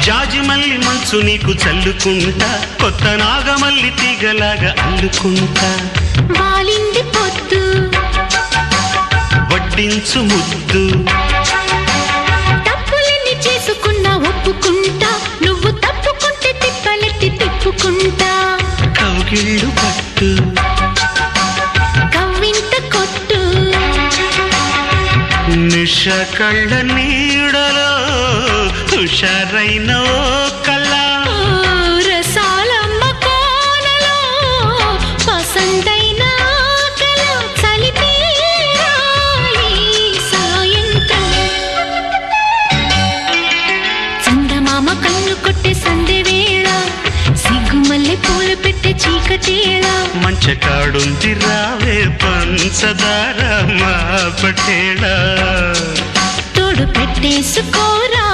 జాజిమల్లి మంచు నీకు చల్లుకుంటా, కొత్త నాగమల్లి తీగలాగా అల్లుకుంటా. వాలింది పొద్దు వడ్డించు ముద్దు, తప్పులన్నీ చేసుకున్నా ఒప్పుకుంటా, నువ్వు తప్పుకుంటే తిప్పలెత్తి తిప్పుకుంటా. కౌగిళ్ళు పట్టు కవ్వింత కొట్టు, నిష కళ్ళ నీడలో హుషారైన ఓ కళ. రసాలమ్మ కోనలో పసందైన ఆకల చలిపేరాలి సాయంత్రం. చందమామ కన్ను కొట్టే సందె వేళ, సిగ్గుమల్లె పూలు పెట్టే చీకటేళ. మంచకాడుంది రావే పంచదార మా పటేళ, తోడు పెట్టేసుకోరా